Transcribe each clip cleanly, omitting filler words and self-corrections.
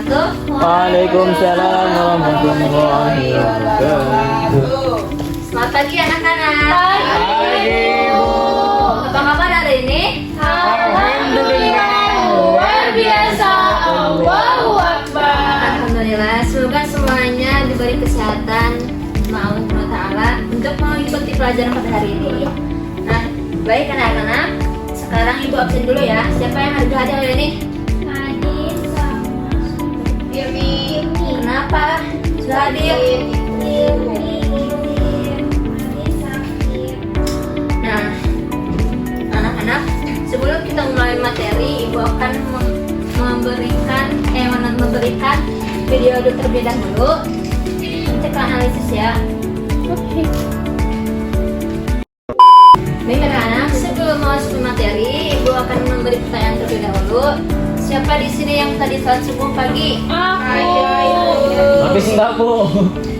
wabarakatuh. Waalaikumsalam warahmatullahi wabarakatuh. Selamat pagi anak-anak. Pagi, Bu. Apa kabar hari ini? Alhamdulillah, luar biasa. Allahu Akbar. Alhamdulillah, semoga semuanya diberi kesehatan sama Allah Subhanahu wa Ta'ala untuk mengikuti pelajaran pada hari ini. Nah, baik anak-anak. Sekarang ibu absen dulu ya. Siapa yang hadir hari ini? Nadine sama Yumi. Kenapa? Sudah hadir. Nah, anak-anak, sebelum kita mulai materi, ibu akan memberikan video terlebih dahulu untuk analisis ya. Oke. Baik anak-anak, sebelum masuk ke materi, ibu akan memberi pertanyaan terlebih dahulu. Siapa di sini yang tadi salat subuh pagi? Habis enggak, Bu?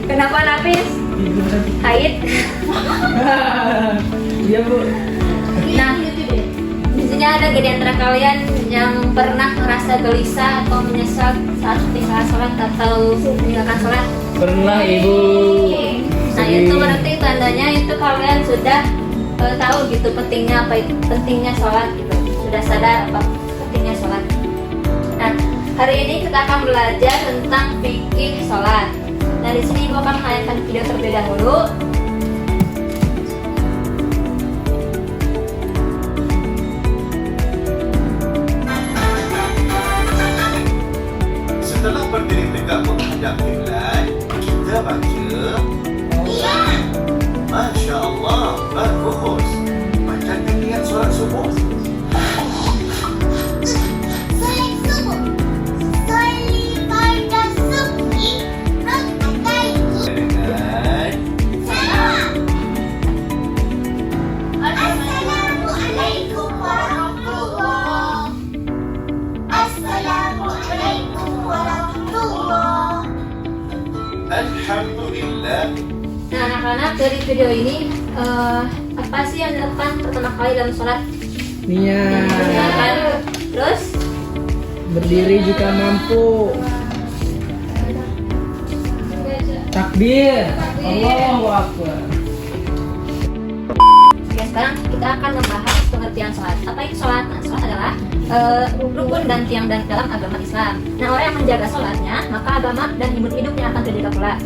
Kenapa Nafis? Haid? Iya, Bu. Nah, di sini ada gak di antara kalian yang pernah merasa gelisah atau menyesal saat ketika sholat atau meninggalkan sholat? Pernah, Ibu. Nah, itu berarti tandanya itu kalian sudah tahu gitu pentingnya apa itu, pentingnya sholat gitu. Sudah sadar apa pentingnya sholat. Nah, hari ini kita akan belajar tentang fikih sholat. Nah, di sini ibu akan menayangkan video terlebih dahulu. Setelah berdiri tegak menghadap kiblat, kita baca Masya Allah, bagus. Bacakan niat solat subuh. Solat subuh. Soli fardu subuhi rak'ataini. Dengan Salam. Assalamualaikum warahmatullahi. Assalamualaikum warahmatullahi. Alhamdulillah. Nah, anak-anak, dari video ini apa sih yang dilakukan pertama kali dalam sholat? Niat. Terus Berdiri jika mampu. Takbir. Allahu Akbar. ya, sekarang kita akan membahas pengertian sholat. Apa itu sholat? Nah, sholat adalah rukun dan tiang dan dalam agama Islam. Nah, orang yang menjaga sholatnya, maka agama dan hidupnya akan terjaga pula.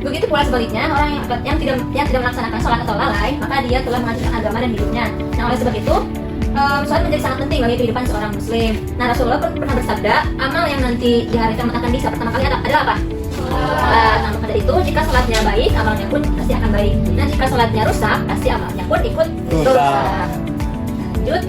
Begitu pula sebaliknya, orang yang tidak melaksanakan sholat atau lalai, maka dia telah menghancurkan agama dan hidupnya. Nah, oleh sebab itu, sholat menjadi sangat penting bagi kehidupan seorang muslim. Nah, Rasulullah pun pernah bersabda, amal yang nanti di hari kiamat akan dihisab pertama kali adalah apa? Nah, maka dari itu, jika sholatnya baik, amalnya pun pasti akan baik. Nah, jika sholatnya rusak, pasti amalnya pun ikut rusak. Lanjut.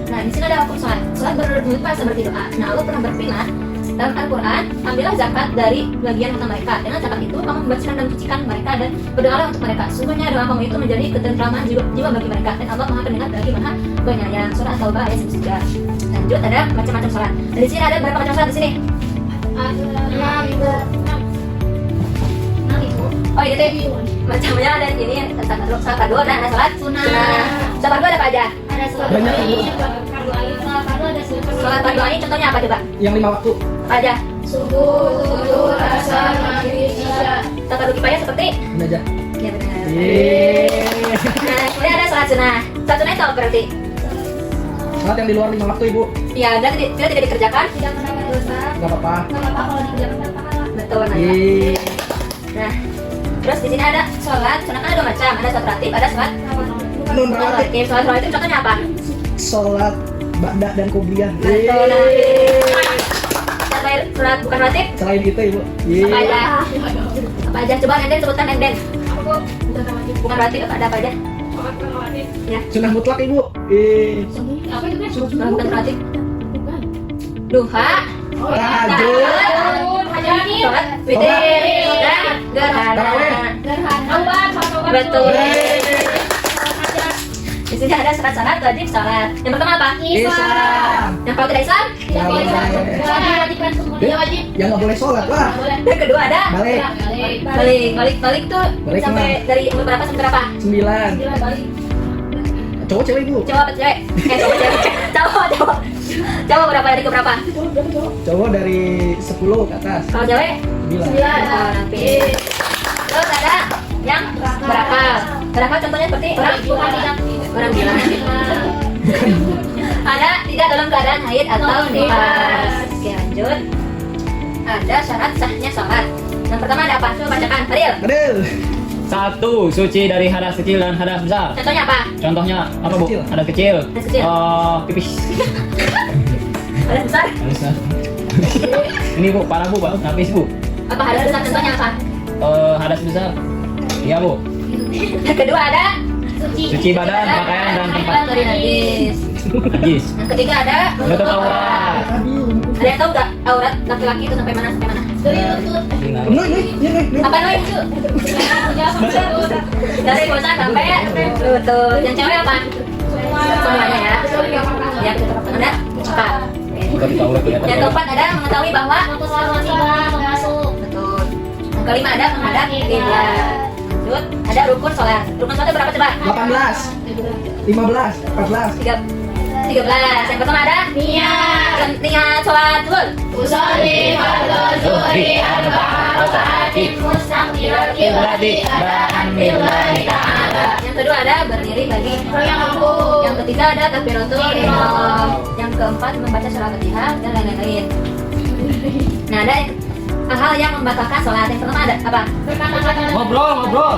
Nah, di sini ada hukum sholat. Sholat berupa seperti doa. Nah, Allah pernah berfirman dalam Al-Quran, ambillah zakat dari bagian harta mereka. Dengan zakat itu, kamu membersihkan dan mensucikan mereka dan berdoalah untuk mereka. Sungguhnya doa kamu itu menjadi ketentraman jiwa bagi mereka. Dan Allah Maha Pendengar lagi Maha Penyayang. Surah At-Taubah ayat 9. Lanjut, ada macam-macam sholat. Dan di sini ada berapa macam sholat di sini? 6 itu. Oh, ini teh macamnya ada di sini. Sholat fardu, dan ada sholat sunnah. Sholat fardu ada apa aja? Ada sholat Banyak, Ibu. Sholat fardu ada Sholat fardu ini contohnya apa coba? Yang 5 waktu. Apa aja? subuh, zuhur, asar, maghrib, isya. Sholat fardu kifayah seperti? Ini aja. Ya benar. Yeay. Nah, kemudian ada sholat sunnah. Sholat sunnah itu apa berarti? Sholat yang di luar 5 waktu, Ibu. Ya, berarti bila tidak dikerjakan, Tidak menambah dosa. Enggak apa-apa. Tidak apa-apa kalau dikerjakan pahala. betul. Nah, Yeay. nah, terus di sini ada sholat sunnah kan ada dua macam, ada sholat rawatib, ada sholat Nun rawatib. rawatib. Sholat rawatib contohnya apa? Sholat ba'da dan qobliyah. Betul. Nah, sholat bukan rawatib Selain itu, Ibu. apa aja? Yeay. Apa aja? Coba Nenden sebutkan Nenden. Bukan rawatib ada apa aja? Ya, Sunnah mutlak, Ibu. Yeay. Apa itu kan? sholat bukan rawatib. Bukan. Duha, Tahajud. sholat witir, dan gerhana. Gerhana. Betul. Yeay. Di sini ada syarat-syarat wajib sholat. Yang pertama apa? Islam. Yang kalau tidak Islam? Tidak boleh sholat. Diwajibkan semuanya wajib. Yang nggak boleh sholat lah. Yang kedua ada Balik. balik tuh Balik sampai kemana? dari umur berapa sampai berapa? 9. Balik. Cowok cewek ibu. Cowok apa cewek? Cowok cewek. Cowok. Cowok berapa dari ke berapa? Cowok dari 10 ke atas. Kalau cewek? 9. Oh, nanti. Terus ada yang berakal. Berakal contohnya seperti orang bilang. Ada tidak dalam keadaan haid atau nifas. Oke, lanjut. Ada syarat sahnya sholat. Yang pertama ada apa? Coba bacakan, Fadil. Adil. 1. Suci dari hadas kecil dan hadas besar. Contohnya apa? Contohnya apa bu? Kecil. Hadas kecil. Hadas kecil. Pipis. Hadas besar. Hadas besar. Ini bu, parah bu, habis bu. Apa hadas besar? Contohnya apa? Hadas besar. Iya bu. Yang kedua ada Suci badan, pakaian dan tempat dari najis. najis. Yang ketiga ada Menutup aurat. Ada yang tahu nggak aurat laki-laki itu sampai mana sampai mana? Nih. Apa Noy? Dari bosan sampai lutut. Yang cewek apa? Semuanya ya. Ya, ada empat. Bukan di aurat kelihatan. Yang keempat ada mengetahui bahwa masuk. betul. Yang kelima ada menghadap kiblat. Lanjut, ada rukun sholat. Rukun sholat berapa coba? 18. 15. 14. 13. Yang pertama ada niat sholat zuhur. Usolli fardhu zuhri arba'a raka'atin mustaqbilal qiblati ba'an billahi ta'ala. Yang kedua ada berdiri bagi yang ketiga ada takbiratul ihram. Yang keempat membaca surah Fatihah dan lain-lain. Nah, ada hal yang membatalkan sholat. Yang pertama ada apa? Ngobrol.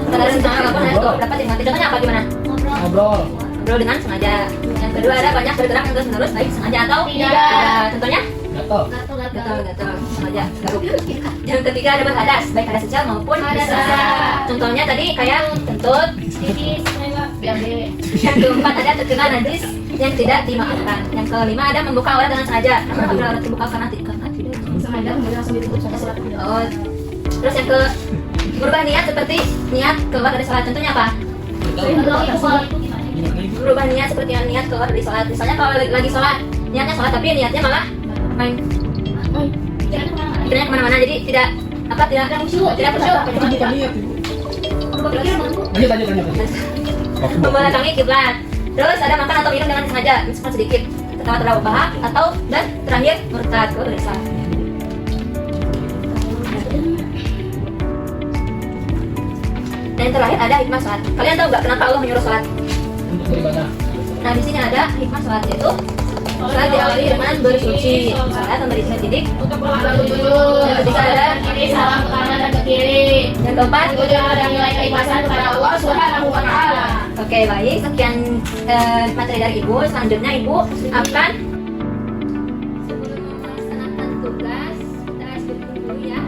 Saudara sengaja apa? Dapat dimati. Contohnya apa gimana? Ngobrol. Ngobrol dengan sengaja. Yang kedua ada banyak bergerak yang terus-menerus baik sengaja atau Tidak. Contohnya? Gatel. Gatal sengaja garuk. Yang ketiga ada berhadas baik hadas kecil maupun besar. Contohnya tadi kayak kentut. Yang keempat ada terkena najis yang tidak dimaafkan. Yang kelima ada membuka aurat dengan sengaja. Namun apabila aurat dibuka karena tidak Sengaja kemudian langsung ditutup sampai sholat. Oh, terus yang ke berubah niat seperti niat keluar dari sholat. Contohnya apa? Berubah niat seperti niat keluar dari sholat. Misalnya kalau lagi sholat, niatnya sholat tapi niatnya malah main. Pikirnya kemana-mana jadi tidak khusyuk. Bukan niat ibu. Lanjut. Membelakangi kiblat. Terus ada makan atau minum dengan sengaja, misalkan sedikit pertama terlalu bahak atau dan terakhir murtad keluar dari Islam. Dan yang terakhir ada hikmah sholat. Kalian tahu nggak kenapa Allah menyuruh sholat? Untuk beribadah. Nah di sini ada hikmah sholat yaitu sholat diawali dengan bersuci, sholat memberi didik. Untuk menghadap sujud. Yang ketiga ada Kiri salam ke kanan dan ke kiri. yang keempat. Tujuan ada nilai keikhlasan kepada Allah Subhanahu wa taala. Oke baik, sekian materi dari Ibu. Selanjutnya Ibu akan sebelum melaksanakan tugas kita sebutkan dulu ya.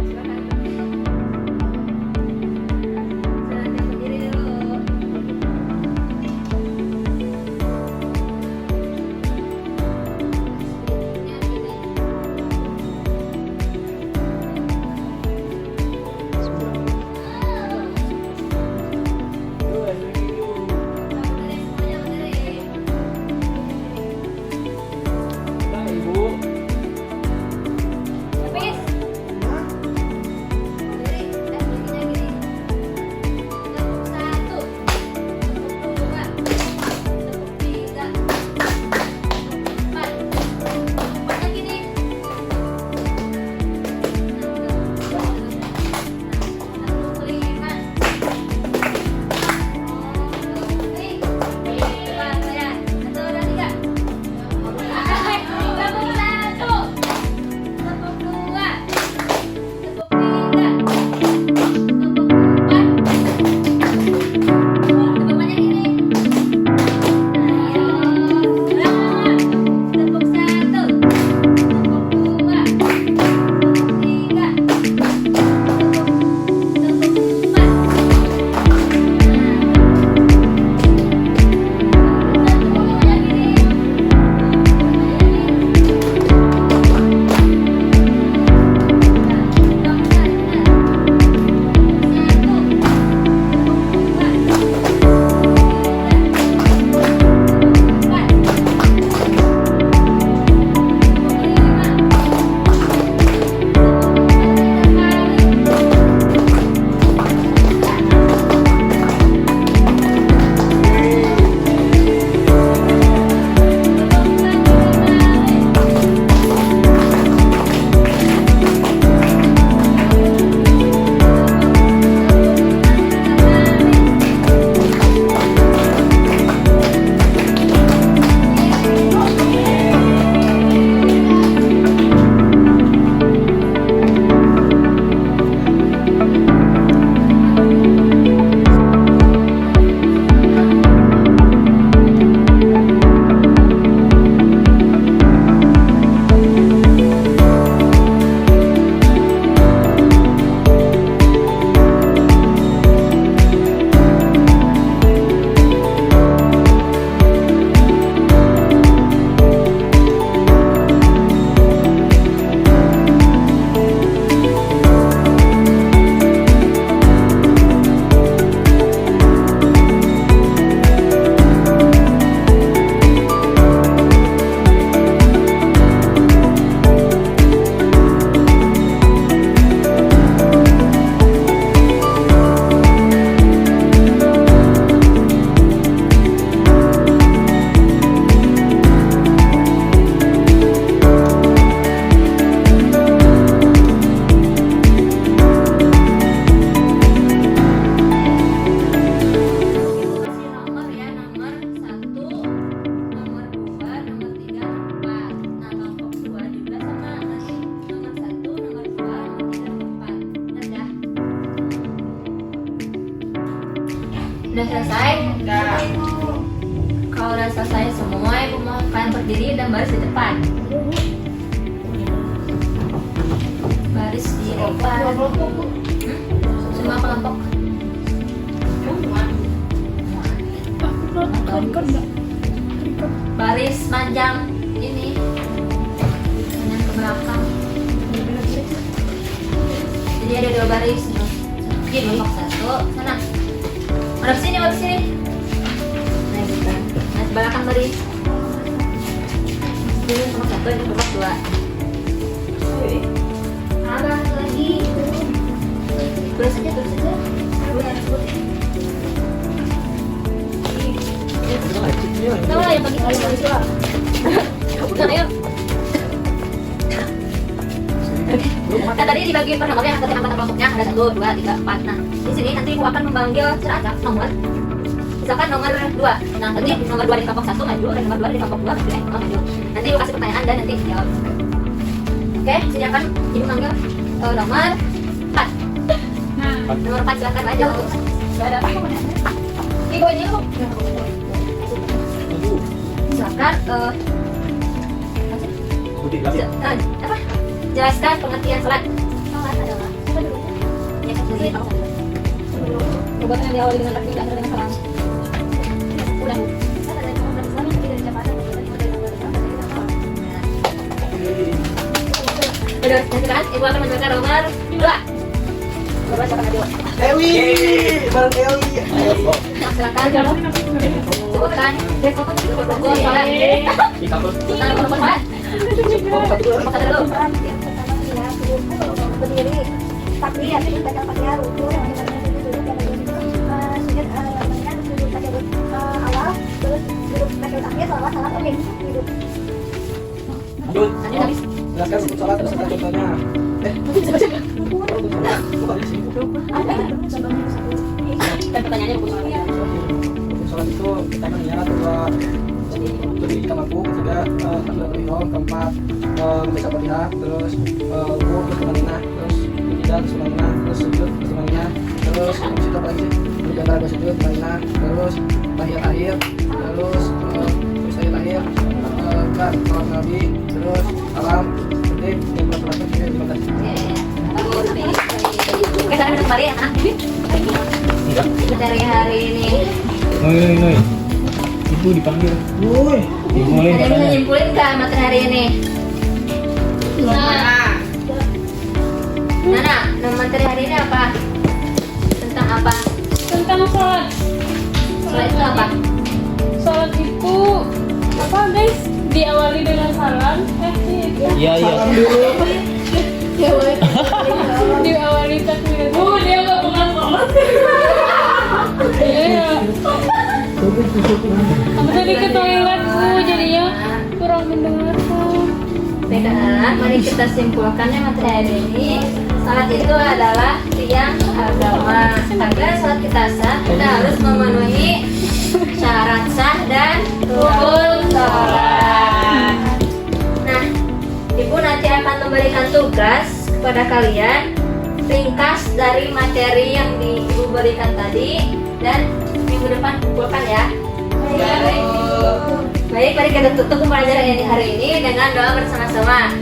Silakan berdiri dulu. Semuanya Udah selesai? Kalau udah selesai semua, ibu mau kalian berdiri dan baris di depan. Baris di depan. Semua kelompok. Baris panjang ini panjang ke belakang. Jadi ada 2 baris. Ini kelompok 1 sana. Mana sini, mana sini. Nah, gitu. Nah, belakang baris. Ini kelompok 1, ini kelompok 2. Abang lagi. Terus aja. Tahu lah yang bagi kali itu. Nah, ayo. Nah, tadi dibagi per nomornya, nanti angkatan kelompoknya ada 1, 2, 3, 4. Nah, di sini nanti ibu akan memanggil seragam nomor. Misalkan nomor 2. Nah, nanti nomor 2 di kelompok 1 maju, dan nomor 2 di kelompok 2 maju. Nanti ibu kasih pertanyaan dan nanti jawab. Oke, sini akan ibu manggil nomor 4. Nomor 4 silakan aja. Enggak ada apa-apa. Ibu ini lu. Silakan apa? Jelaskan pengertian salat. Salat adalah apa dulu? Ya, sendiri tahu. Perbuatan yang diawali dengan takbir dan dengan salam. Ulang. Udah, sekarang ibu akan menjelaskan nomor 2. Coba siapa maju? Ewi, bareng Ewi. Nah, silakan. Sebutkan. Logo salat. Nah, nomor 4. Berdiri, takbir, baca Fatihah, ruku, yang duduk, sujud, duduk baca awal, terus duduk baca takbir, salat, oke, duduk. Lanjut. Jelaskan rukun sholat beserta contohnya. Dan pertanyaannya rukun salat. Rukun sholat itu pertamanya adalah berdiri di kamarku, ketiga takbiratul ihram, keempat membaca Fatihah, terus ruku, terus tumanina, terus tidak terus tumanina, terus sujud terus tumanina, terus sujud apa lagi sih? Terus antara 2 sujud tumanina, terus tahiyat akhir, terus tahiyat akhir, kan salam Nabi, terus salam, berarti yang berapa yang 15. Oke, sekarang kita kembali ya, anak. Materi hari ini. Noi. Ibu dipanggil. Woi, Dimulai. Ada yang bisa nyimpulin nggak materi hari ini? Nana, materi hari ini apa? Tentang apa? Tentang sholat. Sholat itu apa? Sholat itu apa guys? Diawali dengan salam. Iya. salam dulu. Diawali takbir. Dia nggak pernah sholat. Iya. Aku tadi ke toilet jadinya kurang mendengarkan. Baiklah, mari kita simpulkannya materi hari ini. Salat itu adalah tiang agama. Agar salat kita sah, kita harus memenuhi syarat sah dan rukun salat. Nah, ibu nanti akan memberikan tugas kepada kalian, ringkas dari materi yang ibu berikan tadi, dan minggu depan kumpulkan ya. Baik, mari kita tutup pembelajaran hari ini dengan doa bersama-sama.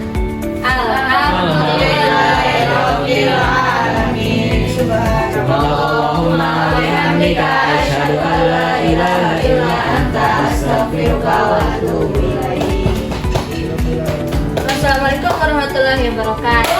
Alhamdulillahirabbil alamin. Subhanallahumma wa bihamdika asyhadu an la ilaha illa anta astaghfiruka wa atubu ilaik. Wassalamualaikum warahmatullahi wabarakatuh.